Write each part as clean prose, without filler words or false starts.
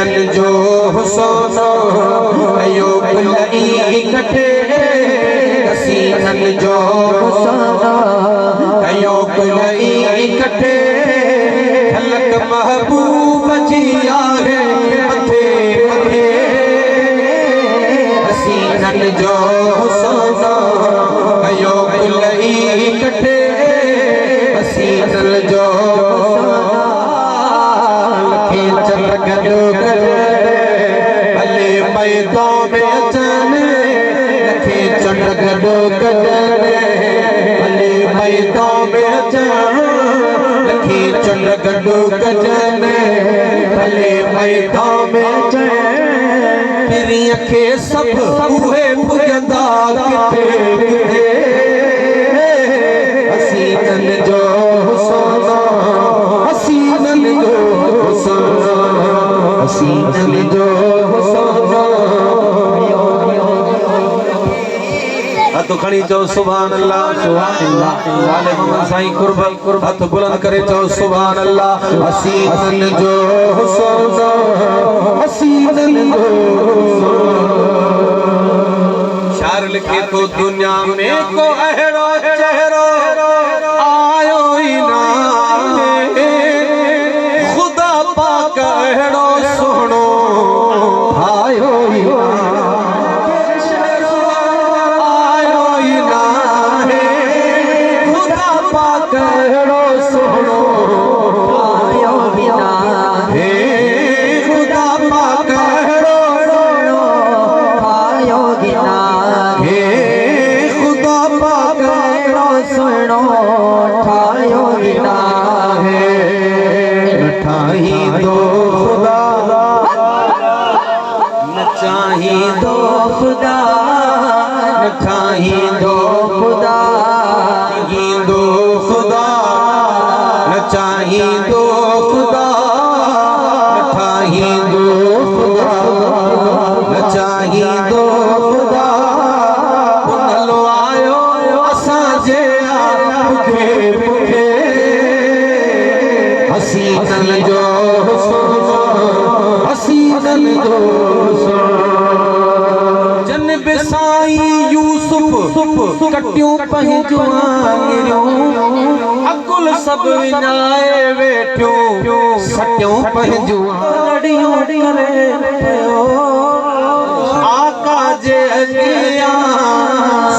हसीनन जो हुसैन अयूब लई कटे हसीनन जो हुसैन अयूब लई कटे खलक महबूब जी आहे मथे मथे हसीनन जो हुसैन अयूब लई कटे हसीनन जो भले मैदां में अचन लखे चंड गडो कजन भले मैदां में अचन लखे चंड गडो कजन भले मैदां में अचन तेरी अखे सब उहे पुजंदा किथे किथे हसीनन जो हुसैन हसीनन जो हुसैन हसीनन जो तो खड़ी चो सुभान अल्लाह वाले मोहम्मद साईं कुर्ब हाथ बुलंद करे चो सुभान अल्लाह हसीनन जो हुसैन हसीनन जो शार लिखे तो दुनिया में को अहड़ो चेहरो आयो ही ना खुदा पाक अहड़ो सुनो आयो ही कहड़ो सुनो आयो बिना हे खुदा पाक कहड़ो सुनो आयो बिना हे खुदा पाक कहड़ो सुनो ठायो बिना हे ठाही दो खुदा न चाही दो खुदा न ठाही दो खुदा दो खुदा न चाही दो खुदा न ठाही दो खुदा न चाही दो खुदा पुनलो आयो असां जे पुखे पुखे हसीनन जो हसीनन जो जन बिसाई यूसुफ कटियूं पंहिंजूं अकुल सब विञाए वेठियूं सटियूं पंहिंजूं लड़ियूं करे आका जे अॻियां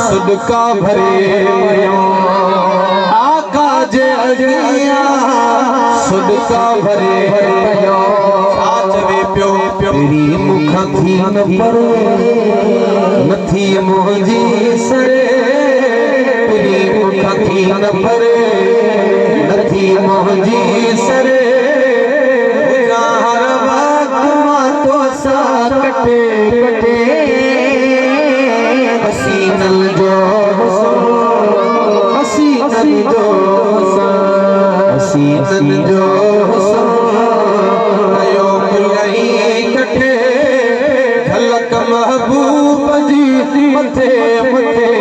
सदका भरे आका जे अॻियां सदका भरे तेरी मुखां थी न पर नथी मुंहिंजी सरे तेरी मुखां थी न पर नथी मुंहिंजी सरे हर वक्त मां तो सां कटे कटे हसीनन जो हसीनन जो हसीनन जो महबूब जी मथे मथे